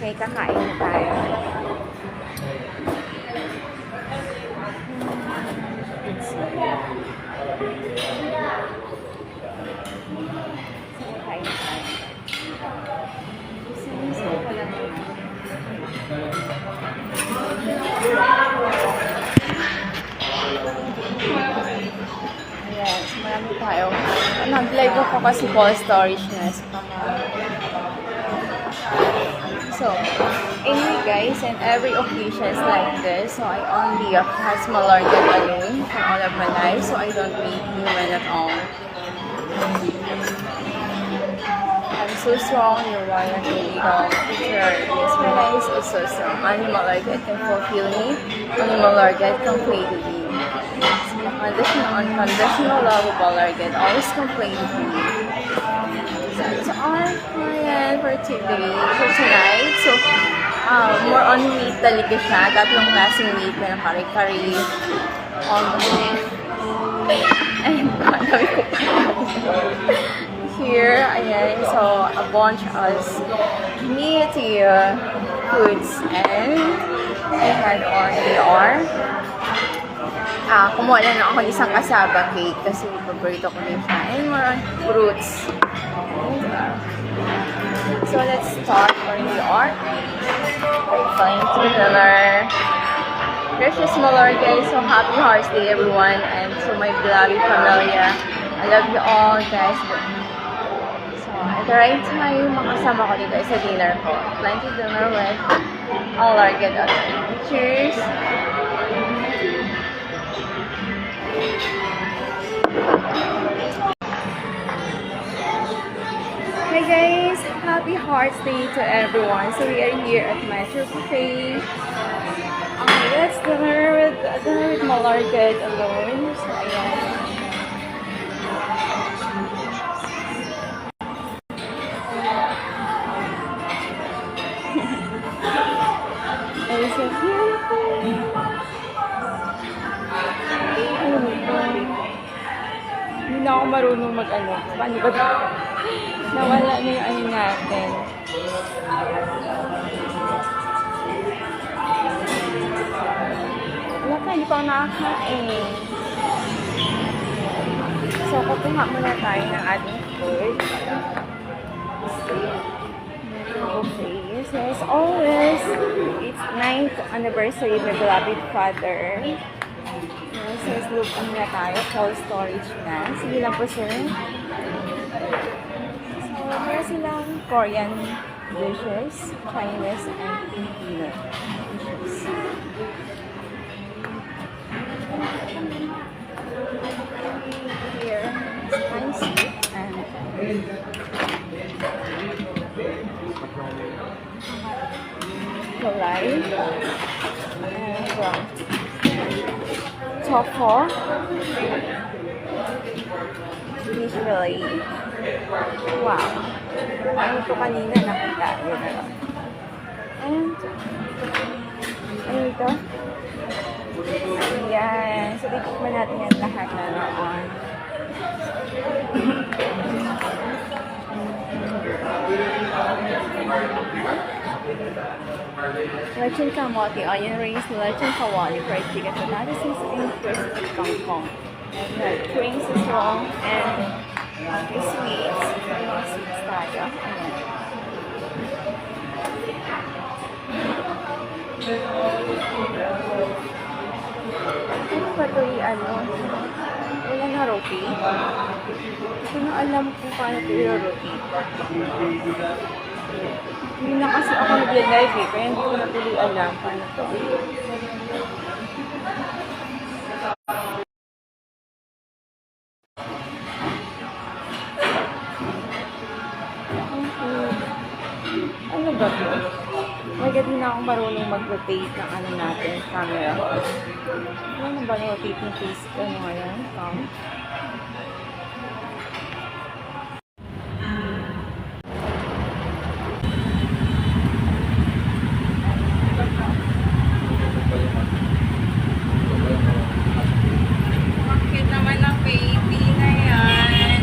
Okay, kakain na tayo. Kakain na tayo. Sinisa ko lang naman. Ayan, so marami tayo. Nag-live ako kasi cold storage na. So, anyway guys, in every occasion like this, so I only have small organ alone for all of my life, so I don't need human at all. I'm so strong, you're right, I'm really teacher. Yes, my life is so strong. Animal organ can fulfill me, animal organ complete me. Unconditional, lovable organ always complete me. That's our plan for today, for tonight. So, more on meat talaga siya. Tatlong klaseng meat na kare-kare. Ayun ba? Dami ko pa. Here, ayan. So, a bunch of meaty foods. And I had on AR. Kumuha lang ako ng isang cassava cake kasi paborito ko din siya. And more on fruits. So let's start for the art. Going to dinner. Precious Malor guys, so happy Hearts Day everyone, and to my beloved familia. I love you all guys. So at the right time, makasama ko dito sa dinner ko. Plenty dinner with all our good others. Cheers! Hi guys! Happy Hearts Day to everyone. So we are here at Metro Cafe. Okay, let's dinner with Malargad alone. So ayan. It's so beautiful. Hindi na ako marunong mag-ano. Paano ba ito? Nawala na yung ano natin. Wala ka, hindi pa ako nakakain. So, kukuha muna tayo ng ating food. Okay, so as always, it's 9th anniversary of my beloved father. So, look na tayo. Cold storage na. Sige lang po, sir. So, meron silang Korean dishes, Chinese, and Filipino dishes. Here, it's soup and gulay and tofu, fish fillet. Wow. Ano ito kanina nakita? Yun na lang. And, ano ito? Ayan. So, titikman natin yan lahat na noon. Lechon kamote, onion rings, lechon kawali, fried chicken, potato sauce, and crispy kangkong. And we have drinks as well, and sweets. Mga sweets tayo. Ano ba ito ano? Wala na roti. Hindi na alam kung paano ito yung roti. Hindi na kasi ako nag-live eh, kaya hindi ko na tuloy alam paano ito. Ano ba ito? Maganda na akong marunong mag-rotate ng ano natin, camera. Ano ba rotate ng face ko ngayon? Bakit naman ang baby na yan?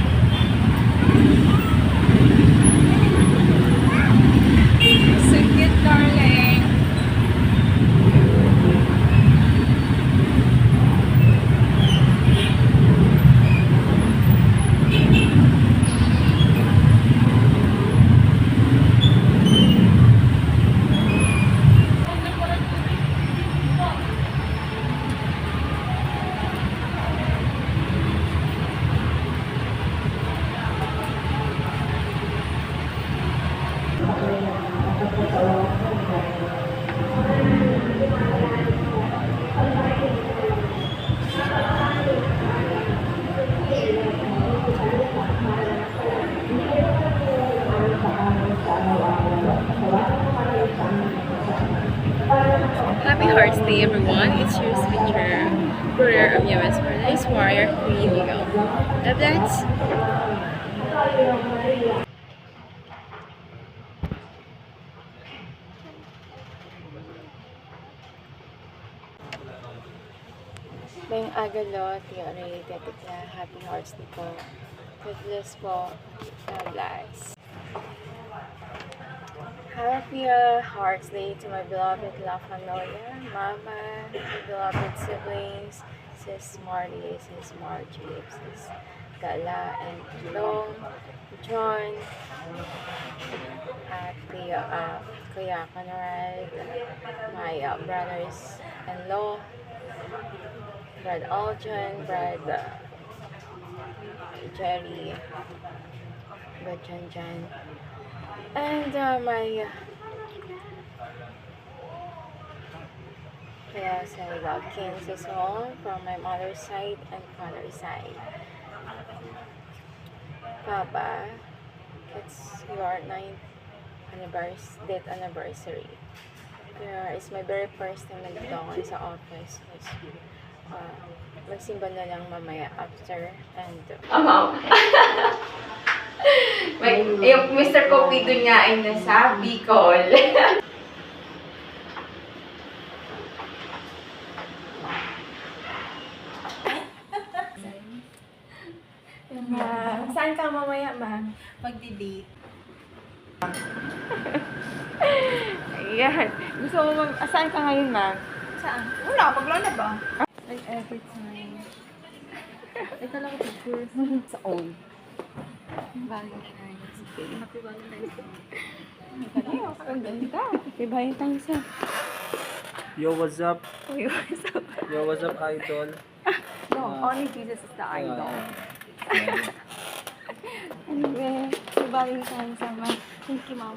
Happy Hearts Day, everyone. It's your speaker, Brother of US Paradise Warrior, Queen Vigo. God bless. Bang Agalot, Yori, Tetikla, Happy Hearts Day po. God bless po. God bless. Happy Hearts Day to my beloved La Familia, Mama, my beloved siblings, Sis Marty, Sis Margie, Sis Gala, and Long, John, at Kuya Conrad, my brothers-in-law, Brad Aljan, Brad Jerry, Brad Jan, and my kaya sa kins as well from my mother's side and father's side. Papa, it's your 9th anniversary. Kaya it's my very first time nandito ako sa office. Magsimba na lang mamaya after and yung Mr. Copido niya ay nasa Bicol. Saan ka mamaya, ma? Pagdi-date. Ayan. Gusto mo saan ka ngayon, ma? Saan? Wala, paglala ba? Like every time. Ito lang ako picture sa own. Valentine's Day. Happy Valentine's Day. Ang ganda. Happy Valentine's Day. Yo, what's up? Uy, what's up? Yo, what's up, idol? No, only Jesus is the idol. Anyway, Happy Valentine's Day, ma. Thank you, mom.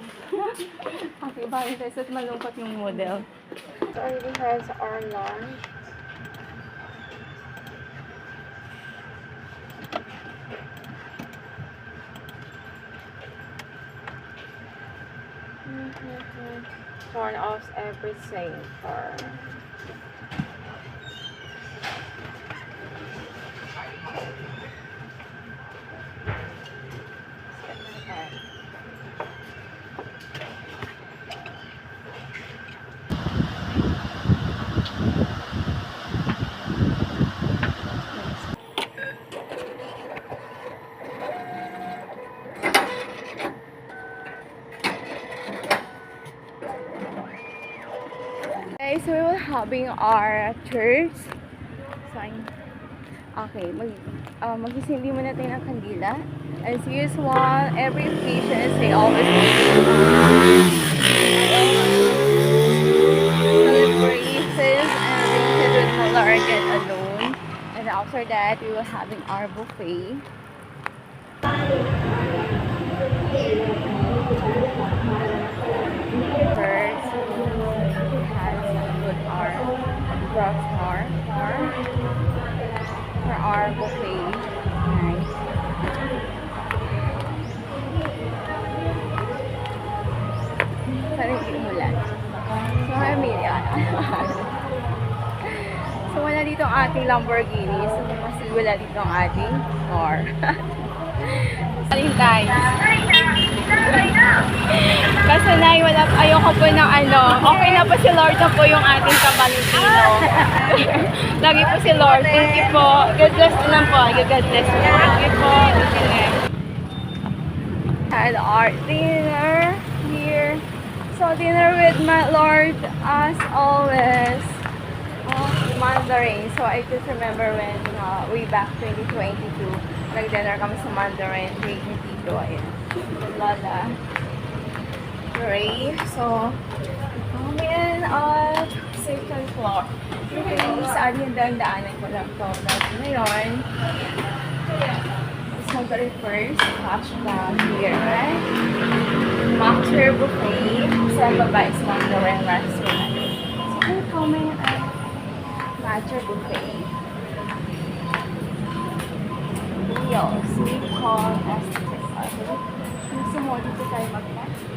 Happy Valentine's at malungkot yung model. So, already has our lunch. Turn off everything for guys, we will having our church. Okay, magsisindi muna tayo ng kandila. As usual, every occasion, they always celebrations and things with Mola or get alone. And after that, we will having our buffet. First, it has good our broth for our buffet. Nice. Sana hindi umulan. So, so, wala dito ang ating Lamborghini. So, mas wala dito ang ating car. Valentine's. Kasi ayoko po ng okay na po si Lord na po yung ating ka-Valentino. Lagi po si Lord. Thank you po. God bless po lang po. God bless po. Thank you po. Had our dinner here. So dinner with my Lord as always. Mandarin. So I just remember when way back 2022, nag-dinner kami sa Mandarin. Kay Tito. Ayan. Lola. Ray. So, kami at second floor. Okay, saan yung daan-daanan ko lang to. Ngayon, let's mag-rin first. Hashtag here, right? Mocktail buffet. Sa baba is Mandarin restaurant. So, kung kami at matcha buffet. Meal, sweet corn, estes. Gusto mo dito tayo mag-match?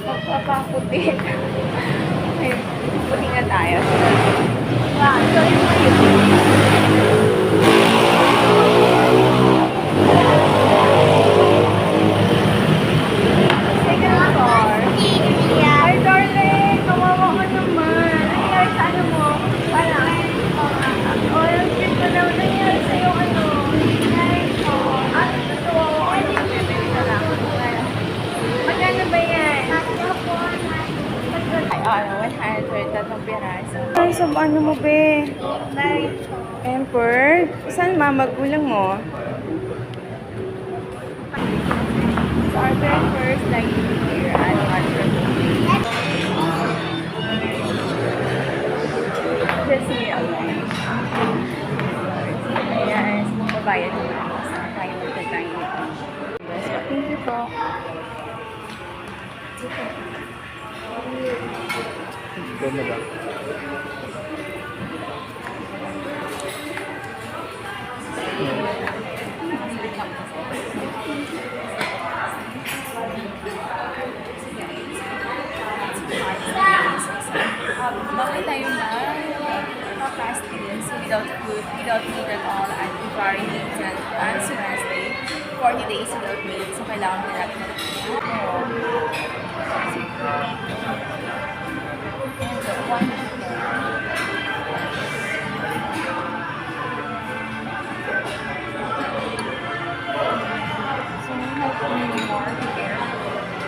Magpapaputi. Okay, puti nga tayo. Wow, so yun po yun. Second floor. Hi, darling! Kawawa ka naman. Ano nangyari sa ano mo? Wala. Oh, yung cute mo daw. Ano nangyari sa'yo ano? Ano totoo? Ano yung bibili ka lang? Magkano ba yan? Ay, 100. Tatlong piraso. Ay, sa ano mo, be? Emper? Saan magulang mo? So, our very first dining here at Washington. Just me alone. Ayan, magbabayad na ako sa tayo magdadang ito. Thank you po. Ito na ba? Bakit tayo na procrastinate? So without food, without meat at all, and very limited and Wednesday, 40 days without meat. So kailangan nila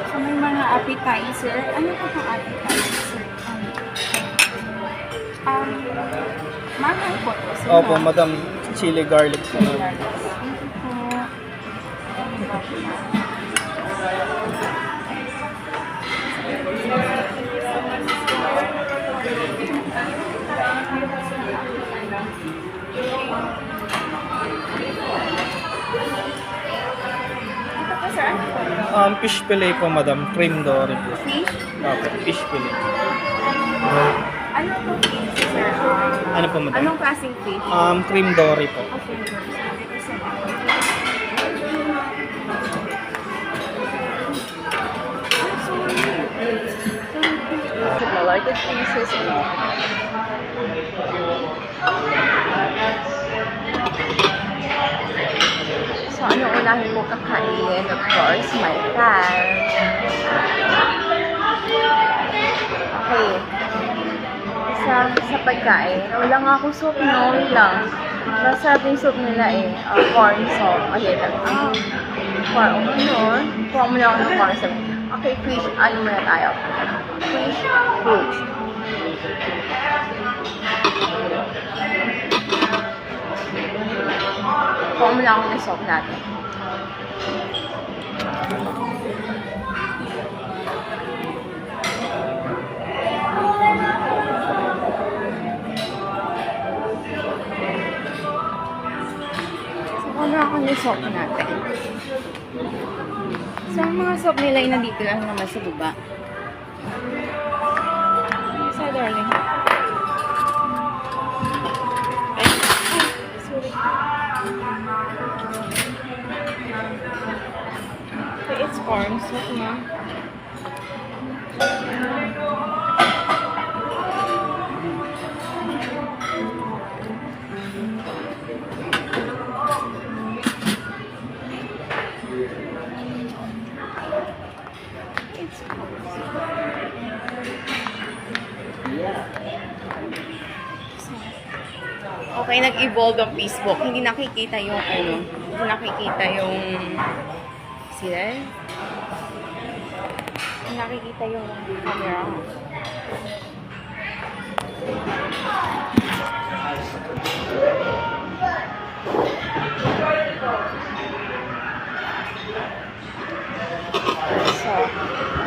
So may mga appetizer. Ano po ang appetizer? Mahal po to. Opo, madam. Chili garlic. Thank you po. Ito po, sir. Ano po? Fish fillet po, madam. Cream dory po. Fish? Opo, fish fillet. Ano po fish, sir? Ano po, madam? Anong klaseng fish? Cream dory po. Okay. Malarked pieces. So, ano unahin mo kakainin? Of course, my fan. Okay. Sa pagkain, wala nga akong soup, no? Wait lang. Masarap yung soup nila eh. Corn soup. Okay, corn. Ano? Kuha mo na ako ng corn soup. Okay, fish. Ano muna tayo? Fish, fruit. Kuha mo na ako ng soup natin. Wala ako yung soap natin. So, ang mga soap nila ay nandito lang naman sa baba. Sa darling. Ay, sorry. Okay, it's corn soap na. Okay, nag-evolve ang Facebook. Hindi nakikita yung ano, hindi nakikita yung sila. Hindi nakikita yung camera. So,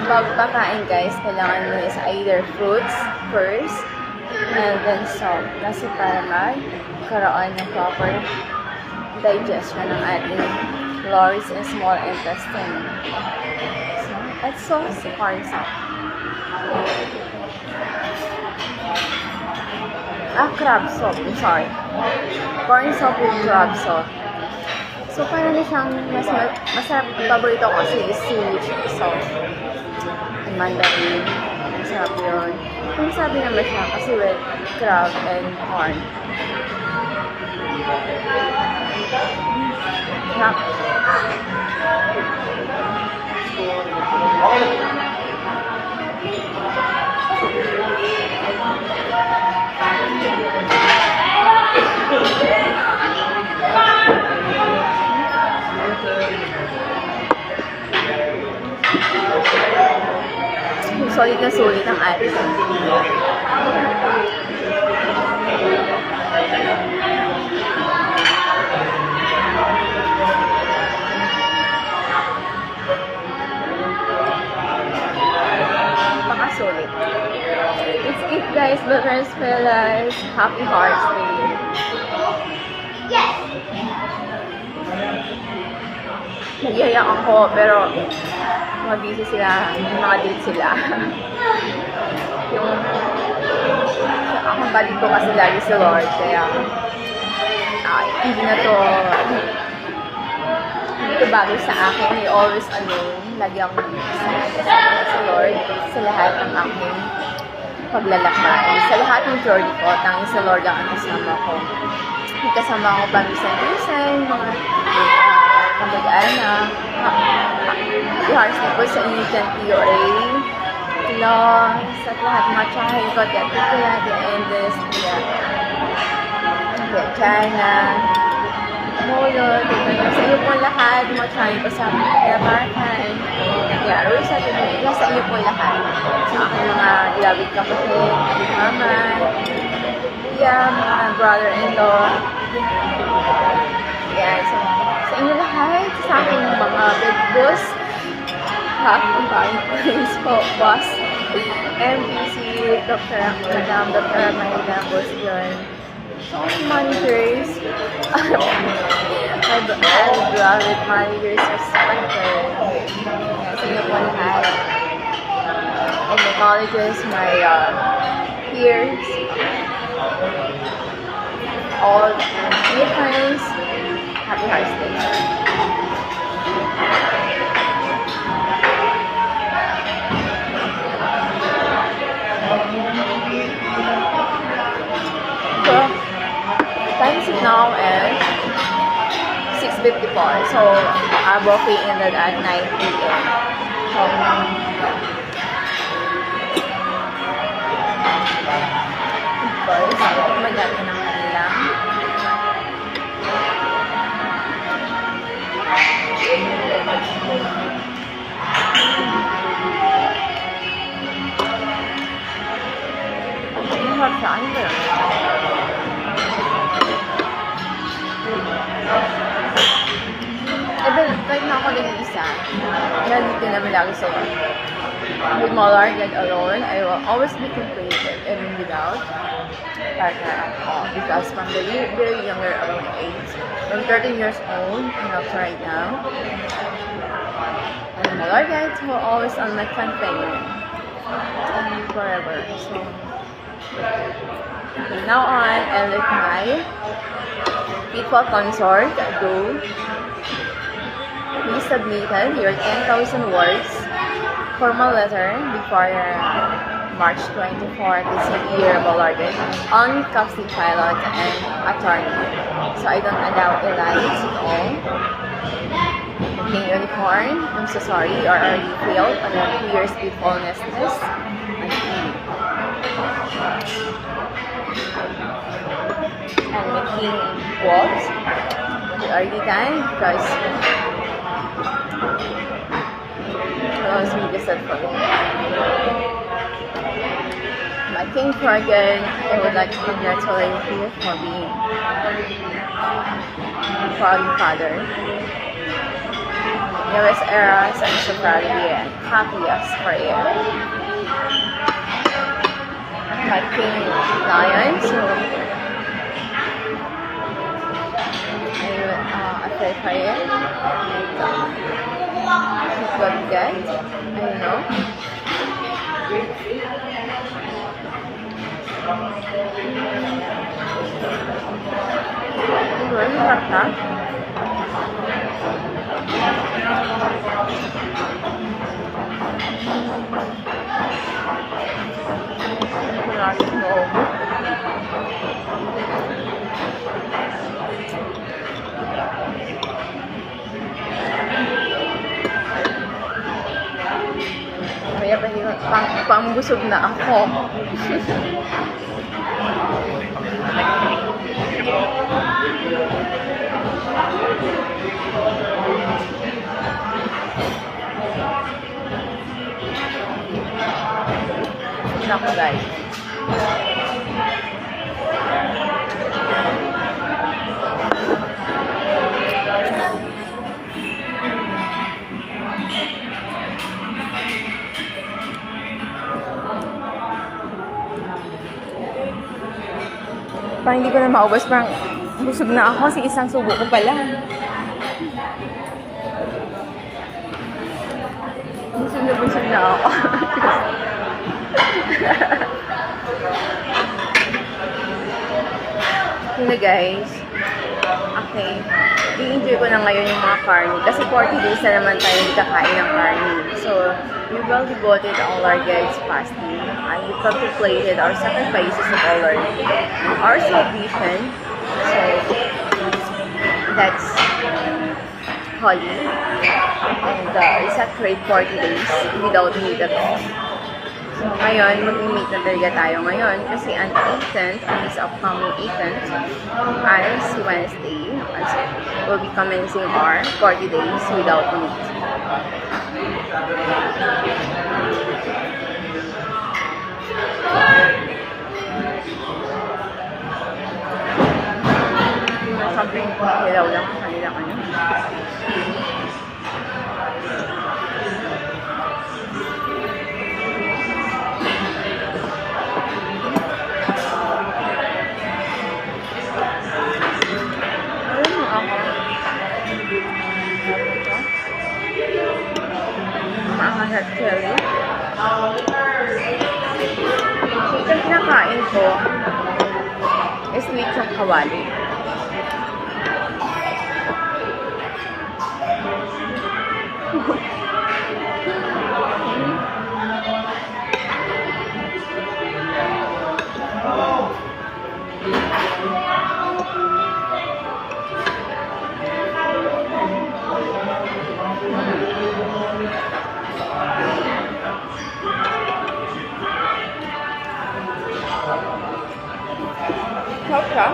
bago kakain guys, kailangan mo is either fruits first and then salt. Kasi para magkaroon ng proper digestion ng ating lower and small intestine. So, that's so corn soup. Crab soup. I'm sorry. Corn soup with crab soup. So, parang na siyang masarap. Paborito ko kasi is sweet sauce. And mandarin. Masarap yun. Masarap din naman siya kasi with crab and corn. Snap. Solid na solid ang atin. Paka-solid. Let's eat guys, brothers, fellas. Happy Hearts Day. Nagyayak ako, pero busy sila, may mga date sila. Yung akong balik ko kasi lagi si Lord, kaya hindi na to bago sa akin. I always lagi akong kasama si Lord sa lahat ng aking paglalakbay. Sa lahat ng journey ko, tanging si Lord ang kasama ko. May kasama ko paminsan-minsan, mga kamag-anak. Happy Hearts Day po sa inyo dyan, POA. Los, at lahat mga tsahay ko, at Titula, the Endes, the China, Molo, sa iyo po lahat, mga tsahay ko sa Barkan, kaya Rosa, sa iyo po lahat. Sa aking mga dilawid kapatid, mama, mga brother-in-law, yan, sa inyo lahat, sa aking mga big boss, happy Valentine's po, boss, MPC, Madam Dr. Maida Boss yun. So, managers, my beloved managers are sponsor. Sa inyo po lahat. And my colleges, my peers, all dear friends, happy Hearts Day. So, time is now is 6:54. So, our buffet ended at 9 p.m. So, first, maganda ng kanilang masarap siya. Ano ba yun? Kahit na ako din isa, nandito naman lagi sa with my Lord God alone, I will always be completed and without partner at all. Because from the very younger of my age, from 13 years old and up to right now, and my Lord God will always on my companion and forever. So, from now on, I let my people consort do please submitted your 10,000 words formal letter before March 24th is the year of our Lord on Capsule Pilot and Attorney. So I don't allow lies at all. King Unicorn, I'm so sorry, you are already failed on your 2 years faithfulness and the King Wolves, you already done because was really sad for me. My King Dragon, I would like to congratulate you for being a proud father. Newest eras, I'm so proud of you and happiest for you. My King Lion, so I pray for you. Good, good. I don't know. Really hard, huh? Maraming loob. Kaya pambusog na ako. Ako guys. Parang hindi ko na maubos. Parang busog na ako kasi isang subo ko pala. Busog na ako. Yun guys. Okay. I-enjoy ko na ngayon yung mga carne. Kasi 40 days na naman tayo hindi kakain ng carne. So, we well devoted all our guys fasting. And we contemplated our sacrifices of all our salvation. So, that's holy. And it's a great 40 days without meat at all. So, ngayon, mag-meet na talaga tayo ngayon kasi ang 18th, this upcoming 18th, is Wednesday. So, we'll be commencing our 40 days without meat. Something hilaw lang sa kanila kanyo. Maangat chili. Ito yung kinakain ko is lechong kawali. Sarap siya.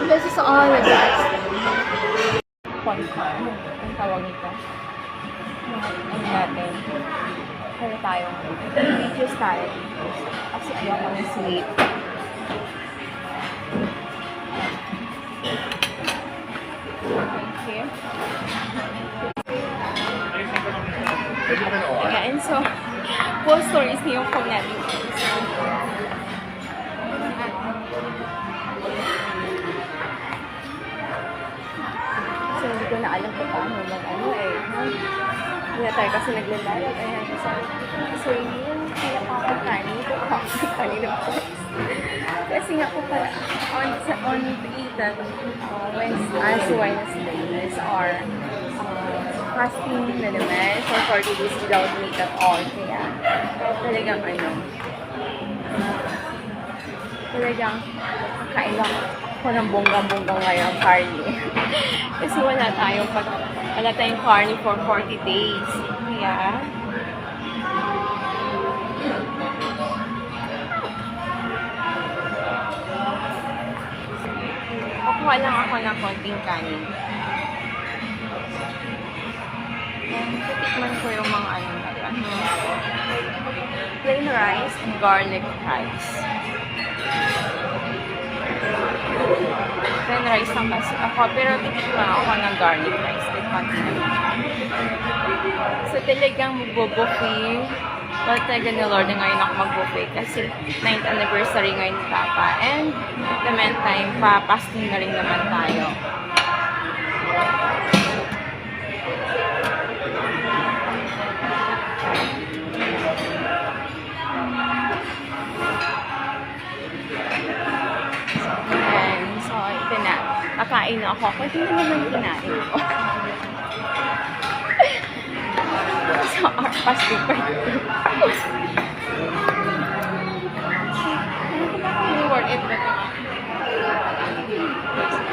This is all the guys. Poncar. Ang tawag nito. Ano natin. Kaya tayo. Videos tayo. Kasi ayoko ng sleep. Okay. Ayan, so full stories niyo yung phone natin. So, hindi ko na alam kung paano mag-ano eh. Hindi na tayo kasi naglalaro. Ayan, so yun, pinakakakani. Ito kakakani ng post. Kasi nga po pala, on Ethan, Wednesday is our fasting na naman for 40 days without meat at all. Kaya talagang talagang kain lang ako ng bonggang-bonggang ngayong carne. Kasi wala tayong carne for 40 days. Kaya kukuha lang ako ng konting kanin. And titikman ko yung mga plain rice and garlic rice. Plain rice lang kasi ako, pero titikman ako ng garlic rice. So talagang magbo-buffet. Well, talaga ni Lord na ngayon ako mag-buffet kasi 9th anniversary ngayon ni Papa. And the meantime, pa-fasting na rin naman tayo. And so, ito na. Kakain na ako. Kasi hindi naman kinain ko. So, our fasting party. Hindi worth it ba ito?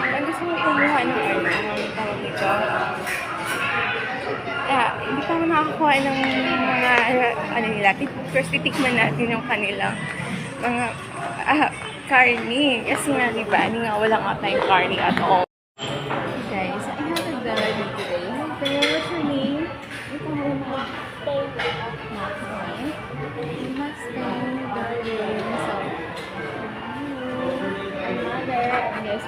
Ang gusto mo kumuha ng tawag nito. Hindi pa ako nakakuha ng mga, nila. First, titikman natin yung kanilang mga carne. Kasi nga, diba, nga wala nga tayong carne at all. Guys, I have a delivery today. Hi, what's your name?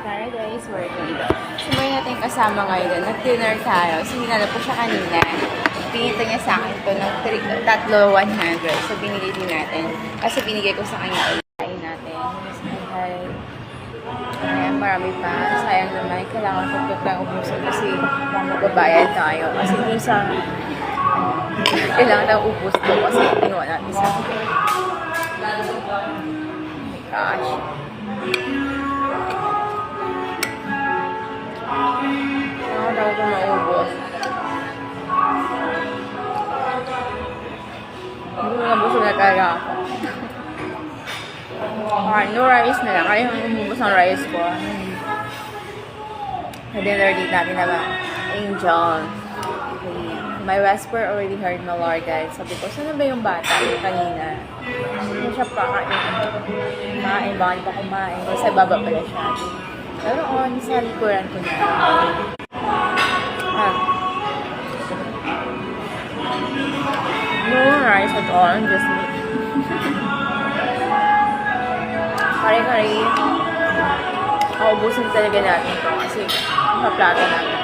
Paradise working. So, may natin kasama ngayon. Nag-dinner tayo. So, hinala po siya kanina. Pinita niya sa akin ito ng 100. So, binigay din natin. Kasi binigay ko sa kanya ulit. Kain natin. Ayan, marami pa. Sayang naman. Kailangan ko ito lang ubusin kasi magbabayad tayo. Kasi minsan, kailangan lang ubus ko kasi pinuha natin sa oh my gosh. Daw ko maubos. Hindi ko nabusog na talaga ako. Alright, no rice na lang. Kaya umubos ang rice ko. Sa dinner date natin na ba? Angel. My whisper already heard my Lord, guys. Sabi ko, saan ba yung bata kanina? Hindi siya pa kumain. Bakit pa kumain? Kasi baba pala siya. Pero on, sa likuran ko na. No rice at all, just meat. Kari-kari. Kaubusin talaga natin ito kasi sa plato natin.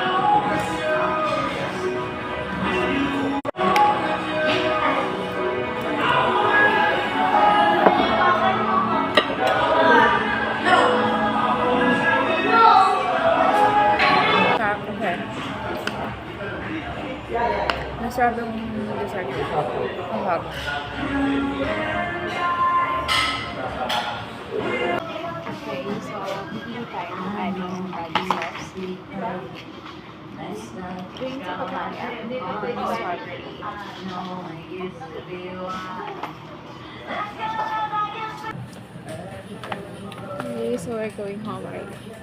Masarap yung dessert. Ang hag. Okay, so bibili tayo ng ating sauce. Green sa papaya. Strawberry. Okay, so we're going home right now.